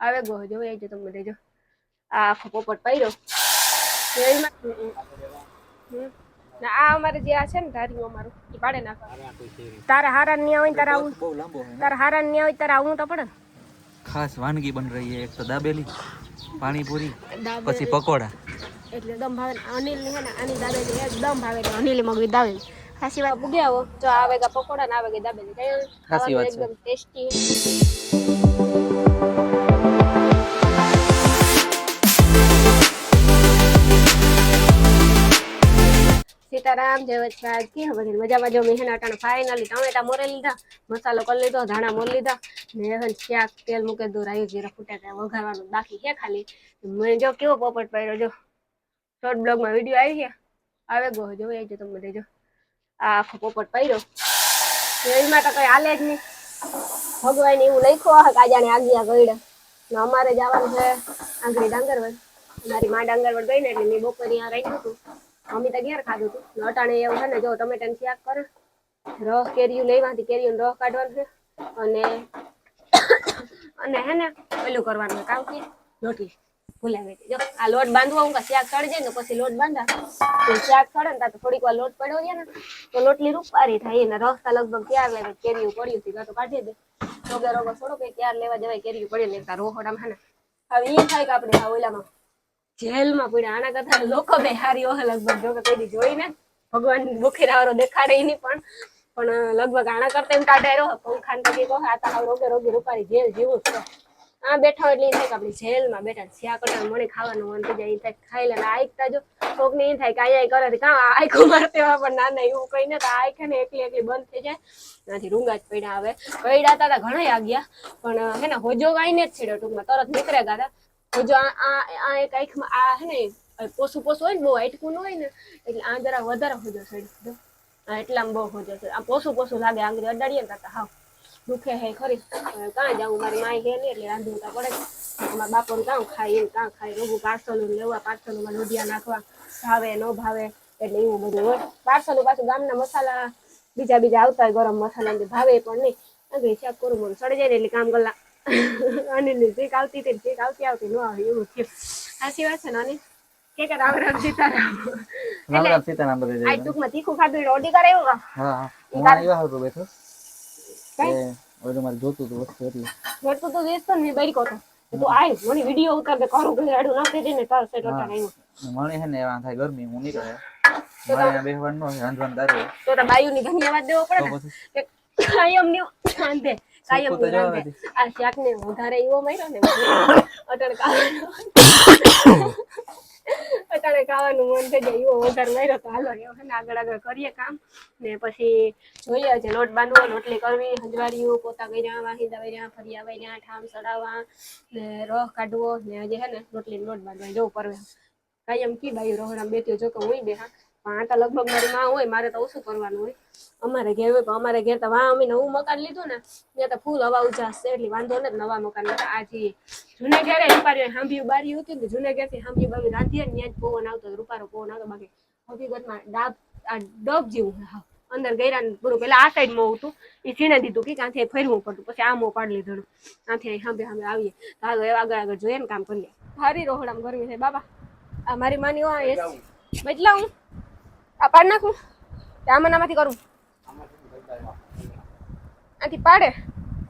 આવે ગો જો એ જો તમે દેજો આ આખો પોપટ પાડ્યો જેલમાં ના આ અમારે જે આ છે ને ધારીઓ અમારું એ પાડે નાખવા તારા હારા ની આવે તારા આવું તારા હારા ની આવે તારા આવું તો પડે ખાસ વાનગી બન રહી है एक तो दाबेली पानीपुरी પછી પકોડા એટલે દમ ભાવે અનિલ ની હે ને આની દાબેલી એકદમ ભાવે અનિલ મગવી દાબેલી ખાસી વાત પૂગે આવો જો આવેગા પકોડા ના આવેગા દાબેલી કઈ ખાસી વાત એકદમ ટેસ્ટી सीताराम जय वचराज की खबर मजा जो मेहन अटाण फाइनली टमेटा मोरे लीधा मसालो कर लीधो धाणा मोर लीधा ने हन शाक तेल मूके दो रायो जीरा फूटाटा वघारवानो बाकी है खाली मैं जो केवो पोपट पाड्यो जो शॉर्ट ब्लॉग में वीडियो आई है आवे गो जो ए जो तमे देजो आ आखो पोपट पाड्यो एમાં તો કઈ હાલે જ નહીં ભગવાન એવું લખ્યો હે કાજાને આગિયા ગઈડા ને અમારે જવાનું છે આંગળી ડાંગરવડ મારી માં ડાંગરવડ ગઈ ને એટલે મે બપોર અહીંયા રાખ્યું હતું મમ્મી તો ઘેર ખાધું હતું અટાણે એવું છે ને જો ટમેટાનું શાક કરે રસ કેરીયું લેવાથી કેરીયું રસ કાઢવાનું છે અને હે ને પેલું કરવાનું કામ કે રોટલી ભૂલાવે જો આ લોટ બાંધવો હું શાક ચડી જાય ને પછી લોટ બાંધા તો શાક ચડે ને તો થોડીક વાર લોટ પડ્યો છે ને તો લોટલી રૂપારી થાય ને રસ્તા લગભગ ત્યાર લેવે કેરીયું પડ્યું હતી તો કાઢી દે રોગે રોગો થોડો કે ત્યાર લેવા જવાય કેરીયું પડી લેતા રોહડામાં હે ને હવે ઈ થાય કે આપણે આ ઓલામાં જેલમાં પડ્યા આના કરતા લોકો બે હારી ઓહ લગભગ જો કે કોઈ જોઈ ને ભગવાન બુખેરાવાળો દેખાડે નહીં પણ લગભગ આના કરતા એમ કાઢે રહ્યો પંખાન તો કહો આ તો રોગે રોગી રૂપારી જેલ જેવું છે આ બેઠા એટલે થાય કે આપણે જેલમાં બેઠા સ્યા કટા મને ખાવાનું મન થઈ જાય થાય ખાઈ લે આઈકતા જો કોક ને થાય કે અહીંયા કરે કાં આઈકો મારતે પણ ના ના એવું કઈ ને તો આઈકે ને એકલી બંધ થઈ જાય નથી રૂંગા જ પડ્યા આવે કઈડા તા ઘણા આ ગયા પણ હે ને હોજો ગાઈને જ છેડ્યો ટૂંકમાં તરત નીકળે ગાતા હોજો આ એક આંખમાં આ હે ને પોસું હોય ને બહુ હાઈટકું હોય ને એટલે આ જરા વધારે હોજો છેડી એટલામાં બહુ હોજો છે આ પોસું લાગે આંગળી અડાડીએ ને તા હાવ દુખે હે ખરી કાં જાઉં મારી માય હે ને એટલે રાંધવું તા પડે અમારા બાપોને કાં ખાય એમ કાં ખાય રોગું પાર્સલું લેવા પાર્સલુમાં લોઢિયા નાખવા ભાવે ન ભાવે એટલે એવું બધું હોય પાર્સલું પાછું ગામના મસાલા બીજા આવતા હોય ગરમ મસાલા ભાવે પણ નહીં આંગળી શાક કરું મને સડી જાય ને એટલે કામ કલા અનિલ ની ચીક આવતી હતી ચીક આવતી ન આવે એવું થયું સાચી વાત છે ને અનિલ કે રામ રામ સીતારામ આ ટૂંકમાં તીખું ખાધું એટલે ઓડી કરે એવું હા હું આવ્યો હતો બેઠો ઓલો મારે જોતું હતું વસ્તુ એટલે જોતું તો વેચતો ને બરી કોતો તો આય મને વિડિયો ઉતાર દે કરું કે આડું નાખી દે ને તાર સેટ ઓટા આવ્યો મને હે ને આ થાય ગરમી હું નહીં રહે મારે બેહવાનું ન રાંધવાનું તારે તો બાયુ ની ધન્યવાદ દેવો પડે કે કાયમ ની રાંધે કાયમ ની રાંધે આ શાક ને વધારે એવો માર્યો ને અટાણે ખાવાનું મન થઈ જાય એવો વધારે માર્યો તો હાલો એવો ને આગળ કરીએ કામ ને પછી જોઈએ છે લોટ બાંધવો રોટલી કરવી હંજવારીયું પોતા કર્યા વાહિંદા કર્યા ફરિયા કર્યા ઠામ સડાવવા ને રસ કાઢવો ને હજી હે ને રોટલી લોટ બાંધવા જવું પરવે કાયમ કી બાયું રોહડામાં બેઠ્યો જો કે હું બેહા પણ આ તો લગભગ મારી માં હોય મારે તો ઓછું કરવાનું હોય અમારે ઘેર હોય પણ અમારે ઘેર તો અમે નવું મકાન લીધું ને ત્યાં તો ફૂલ હવા ઉજાસ છે એટલે વાંધો ને નવા મકાન આથી જૂને ઘેરે રૂપારી હાંભિયું બારી હતી ને જૂને ઘેરથી હાંભિયું બારી રાંધીએ ને ત્યાં જ પવન આવતો રૂપારો પવન આવતો બાકી હકીકતમાં ડબ જેવું હા અંદર ગયરા ને પૂરું પેલા આ સાઈડ માં હતું એ છીણે દીધું કે ત્યાંથી ફેરવું પડતું પછી આમો પાડી લીધું ત્યાંથી સાંભે આવીએ હાલો એ આગળ જોઈએ ને કામ કરીએ હારી રોહડામાં ગરમી છે બાબા આ મારી માની બદલા હું આ પાડ નાખું આમાં આમાંથી કરું આથી પાડે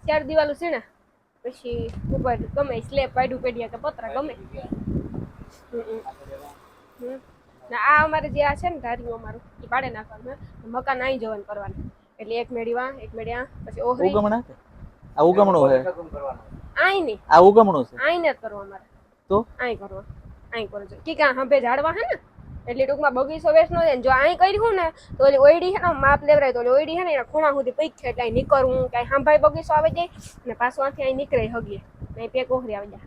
4 દિવાલો સીણે પછી ઉપર ગમે સ્લેબ પાડ્યું પેડિયા કે પતરા ગમે ના આ અમારે જે આ છે ને ધારીઓ અમારું એ પાડે નાખવાનું મકાન અહીં જવાનું કરવાનું એટલે એક મેડી વાં એક મેડી આ પછી ઓહરી ઉગમણા આ ઉગમણો છે આઈ નહીં આ ઉગમણો છે આઈ ને કરવા અમારે તો આઈ કરવા આઈ કરો કે કા હંભે ઝાડવા હે ને એટલે ટૂંકમાં બગીચો વેચનો છે જો આઈ કર્યું ને તો ઓલી ઓયડી છે ને માપ લેવરાય તો ઓલી ઓયડી છે ને એના ખૂણા સુધી પૈક છે એટલે નીકળવું કાંઈ હાંભાઈ બગીચો આવે જાય ને પાછું આથી અહીં નીકળે હગીએ અહીં પેક ઓહરી આવી જાય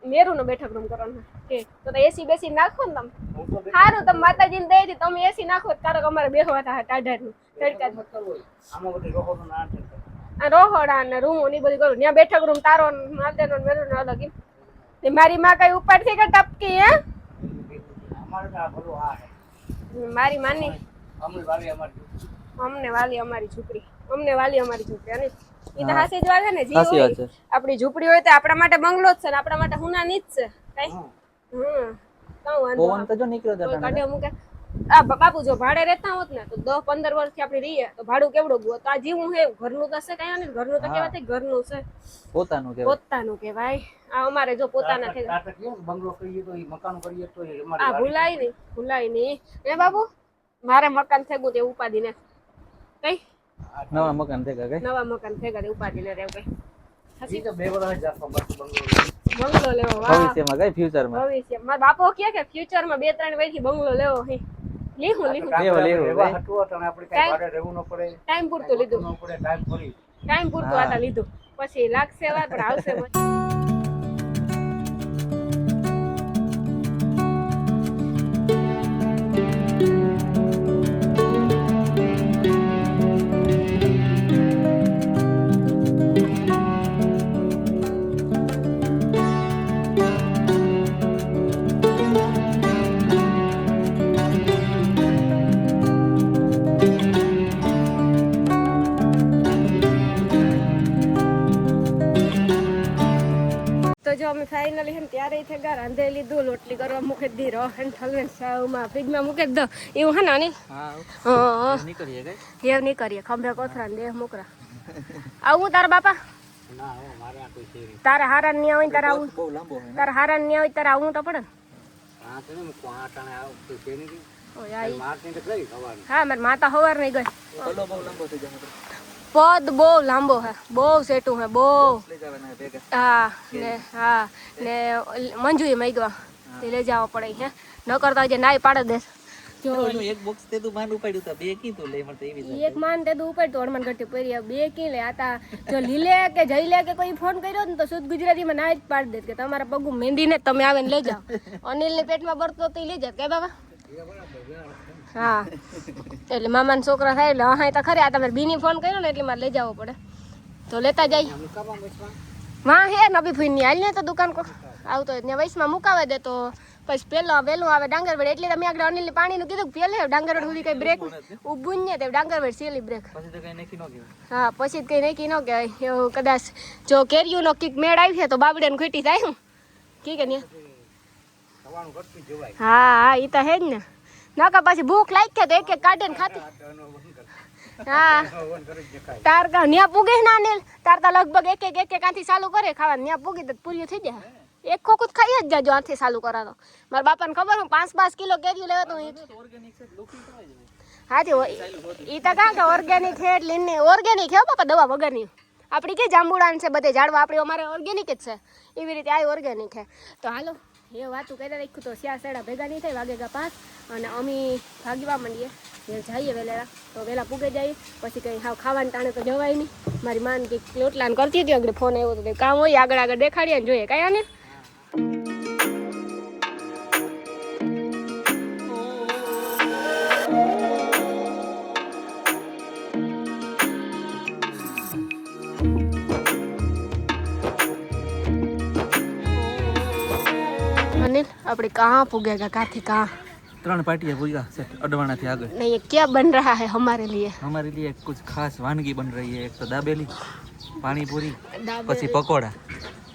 મેરું નો બેઠક રૂમ કરવાનો કે તો એસી બેસી નાખો ને તમે સારું તમે માતાજીને દઈ દી તમે એસી નાખો કારણ કે અમારે બેહવા હતા ટાઢાનું રોહડા ને રૂમો ની બધી કરું ત્યાં બેઠક રૂમ તારો માતાનો મેરું નો અલગ મારી માં કઈ ઉપર થી કે ટપકી હે મારી માની અમને વાલી અમારી છોકરી અને ઈ તો હાસી જ વાત છે ને, જે સાચી હોય વાત છે. આપણી ઝૂંપડી હોય તો આપણા માટે બંગલો જ છે ને આપણા માટે હુનાની જ છે કઈ કાં વાંધો પવન તો જો નીકળ્યો કોઈ હતા કાઢે મૂકે આ બાપુ જો ભાડે રહેતા હોત ને તો 10-15 વર્ષથી આપણે રહીએ તો ભાડું કેવડું ગયું તો આ જીવું હે ઘરનું તો છે કઈ નહીં ઘરનું તો કહેવાય ઘરનું છે પોતાનું કહેવાય. પોતાનું કહેવાય આ અમારે જો પોતાના થઈ બંગલો કરીએ તો મકાન કરીએ તો આ ભૂલાય નહીં એ બાબુ મારે મકાન થેગું તે ઉપાડી ને કઈ નવા મકાન થઈ ગયા નવા મકાન થેગા તે ઉપાડી ને રેવ કઈ ઈ તો 2 વર્ષ જાતો બંગલો બંગલો લેવો વાહ ભવિષ્યમાં કઈ ફ્યુચરમાં ભવિષ્ય મારા બાપો કે ફ્યુચર માં 2-3 વર્ષથી બંગલો લેવો હે લીહું લેવો હતું અને આપણે કઈ ભાડે રહેવું ન પડે ટાઈમ પૂરતું લીધું ન પડે ટાઈમ ફરી ટાઈમ પૂરતું આટા લીધું પછી લાગશે વાર પણ આવશે મજા. તો જો અમે ફાઇનલી હે ને ત્યારે થઈ ગયા રાંધે લીધું લોટલી કરવા મૂકી દી રહે ને ઠલવે સાવમાં ફ્રીજમાં મૂકી દો એવું હે ને આની હા નીકળીએ કઈ હેવ નહીં કરીએ ખંભે કોથરા ને દેહ મોકરા આવું તારા બાપા ના હો મારે આ કોઈ શેરી તારા હારા ને હોય તારા આવું બહુ લાંબો હોય તારા હારા ને હોય તારા આવું તો પડે ને આ તો ને કોહાટાણે આવ તો શેરી ઓય આઈ મારતી તો કઈ ખવાનું હા મારી માતા હવાર નહીં ગઈ પલ્લો બહુ લાંબો થઈ જાય પદ બહુ લાંબો હે બહુ સેટું હે બહુ લઈ જવાના ભેગા હા ને મંજુએ મૈગવા તે લઈ જવા પડે હે ન કરતા જે નાઈ પાડે દે જો ઓલું એક બોક્સ તે તું માંડ ઉપાડ્યું તા બે કીધું લે મને એવી એક માન તે ઉપર તો હનુમાન ગઢી પડી બે કી લે આતા જો લીલે કે જઈ લે કે કોઈ ફોન કર્યો ને તો શુદ્ધ ગુજરાતીમાં ના જ પાડી દે કે તમારા પગું મહેંદી ને તમે આવે ને લઈ જાઓ અનિલ ને પેટમાં બરતો તો લઈ જાત કે બાબા હા એટલે મામાના છોકરા થાય એટલે હા તો ખરે આ તમારે બીની ફોન કર્યો ને એટલે મારે લઈ જવો પડે તો લેતા જાય માં હે નબી ફૂઈ ની હાલ ને તો દુકાન કો આવતો હોય ત્યાં વૈશમાં મુકાવે દે તો પછી વહેલું આવે ડાંગરવેડ એટલે તમે આગળ અનિલ પાણીનું કીધું પેલે ડાંગરવેડ સુધી કઈ બ્રેક ઊભું ને તે ડાંગરવેડ સેલી બ્રેક પછી તો કઈ નક્કી ન કહેવાય હા પછી કઈ નક્કી ન કહેવાય એવું કદાચ જો કેરીયુંનો કીક મેળ આવી તો બાબડે ને ખૂટી થાય હું કી કે ને ખવાનું કરતું જોવાય હા ઈ તો હે જ ને નકા પછી ભૂખ લાગી કે તો એક એક કાઢે ને ખાતી હા તાર કા ન્યા પૂગે ના અનિલ તાર તા લગભગ એક એક આથી ચાલુ કરે ખાવાનું ન્યા પૂગી તો પૂરી થઈ જાય એક ખોખું ખાઈ જ જાજો આથી ચાલુ કરાતો મારા બાપાને ખબર હું 5 કિલો કેરી લેવા તો હા ઈ તો કાં કે ઓર્ગેનિક છે એટલે ઓર્ગેનિક હે બાપા દવા વગરની આપણી કે જાંબુડાન છે બધે ઝાડવા આપણે અમારે ઓર્ગેનિક જ છે એવી રીતે આ ઓર્ગેનિક છે તો હાલો એ વાતું કહેતા રાખ્યું તો સ્યા સેડા ભેગા નહીં થાય વાગેગા 5 અને અમી ભાગવા માંડીએ જઈએ વહેલા તો વહેલા પૂગે જઈએ પછી કંઈ હાવ ખાવાનું ટાણે તો જવાય નહીં મારી માન કંઈક લોટલાન કરતી હતી આગળ ફોન આવ્યો તો કામ હોય આગળ દેખાડીએ ને જોઈએ કાંઈ આને अनिल अपने कहाँ पुगेगा काथी कहाँ 3 पार्टियां पूजा सेट अडवाणा થી આગળ नहीं ये क्या बन रहा है हमारे लिए हमारे लिए कुछ खास वानगी बन रही है एक तो दाबेली पानी पूरी પછી પકોડા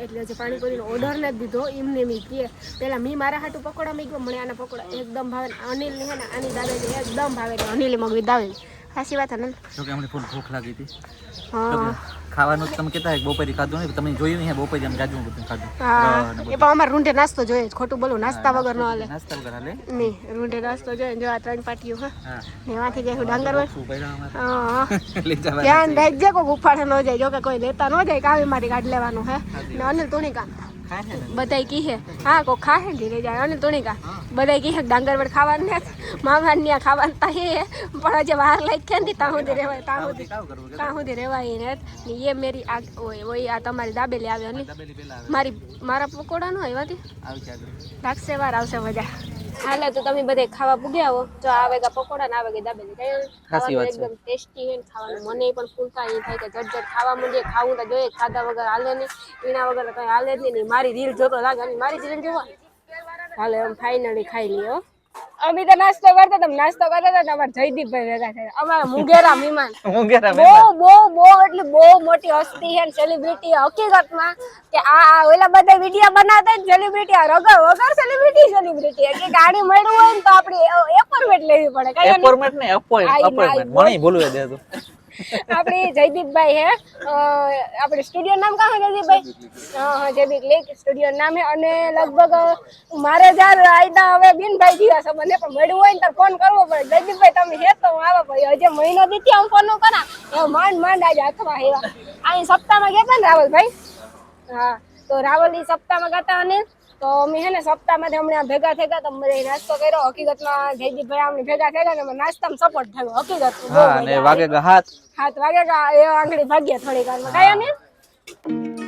એટલે જે પાણીપુરીનો ઓર્ડર ને દીધો એમને મી કે પેલા મી મારા હાટુ પકોડા મીગો મને આના પકોડા એકદમ ભાવે અનિલ ને હે ને આની દાબેલી એકદમ ભાવે અનિલ મગવી દાબેલી સાચી વાત ને જો કે અમને ફૂલ ભૂખ લાગી હતી હા ખાવાનું તમે કહેતા કે બપોરે ખાધું નહીં તમે જોયું નહીં બપોરે અમે ગાજુ બધું ખાધું હા એ પણ અમાર રૂંઢે નાસ્તો જોઈએ ખોટું બોલું નાસ્તા વગર ન હાલે નાસ્તા વગર હાલે નહીં રૂંઢે નાસ્તો જોઈએ જો આ 3 પાટીઓ હા ને વાથી ગયું ડાંગર વળ શું પૈડા અમારે હા લઈ જવા ધ્યાન રાખજે કોઈ ઉપાડે ન જાય જો કે કોઈ લેતા ન જાય કાવી મારી કાઢ લેવાનું હે ને અનિલ તુણીકા બધાય કી હે હા કો ખાહે ધીરે જાય અનિલ તુણીકા બધાય કી હે ડાંગર વડ ખાવાનું ને મામા ને ખાવાનું તા હે પણ જે બહાર લઈ કે ને તા સુધી રહેવાય તા સુધી રહેવાય ને ये मेरी ઓય આ તમારી દાબેલી આવે અનિલ મારા પકોડા નો આવ્યાથી લાગશે વાર આવશે મજા હાલે તો તમે બધે ખાવા પૂગ્યા હો જો આવેગા પકોડા ને આવેગા દાબેલી કઈ એકદમ ટેસ્ટી હે ખાવાનું મને પણ ફૂલતા એ થાય કે ઝટઝટ ખાવા માંડે ખાવું તો જોઈએ ખાધા વગર હાલે નહીં એના વગર કઈ હાલે જ નહીં મારી રીલ જોતો લાગે અને મારી રીલ જોવા હાલે એમ ફાઇનલી ખાઈ લ્યો અમે તો નાસ્તો કરતા હતા અમારા જયદીપભાઈ ભેગા થયા અમારા મુંગેરા મહેમાન મુંગેરા બહુ એટલે બહુ મોટી હસ્તી છે સેલિબ્રિટી હકીકતમાં કે આ ઓલા બધા વિડિયો બનાવતા સેલિબ્રિટી વગર સેલિબ્રિટી કે ગાડી મળ્યું હોય ને તો આપણે એપોઇન્ટમેન્ટ લેવી પડે કઈ એપોઇન્ટમેન્ટ ને અપોઇન્ટમેન્ટ મને બોલવે દે તું આપણે જયદીપભાઈ હે આપણે સ્ટુડિયો નામ કાં હે જયદીપભાઈ હા જયદીપ લેક સ્ટુડિયો નામ હે અને લગભગ મારે જ્યારે આયદા હવે બિનભાઈ જીવા છે મને પણ મળ્યું હોય ને તો ફોન કરવો પડે જયદીપભાઈ તમે હે તો હું આવા ભાઈ હજે મહિનો દીથી હું ફોન કરા એ માંડ આજે અથવા હેવા અહીં સપ્તાહમાં ગયા હતા ને રાવલભાઈ હા તો રાવલ ઈ સપ્તાહમાં ગયા અને તો અમે હે ને સપ્તાહમાંથી હમણાં ભેગા થયા તો અમે નાસ્તો કર્યો હકીકતમાં જયદીપભાઈ અમને ભેગા થયા ને અમે નાસ્તામાં સપોર્ટ થયો હકીકત હા અને વાગે 7 વાગે એ આંગળી ભાગ્યા થોડી વારમાં કાયા ને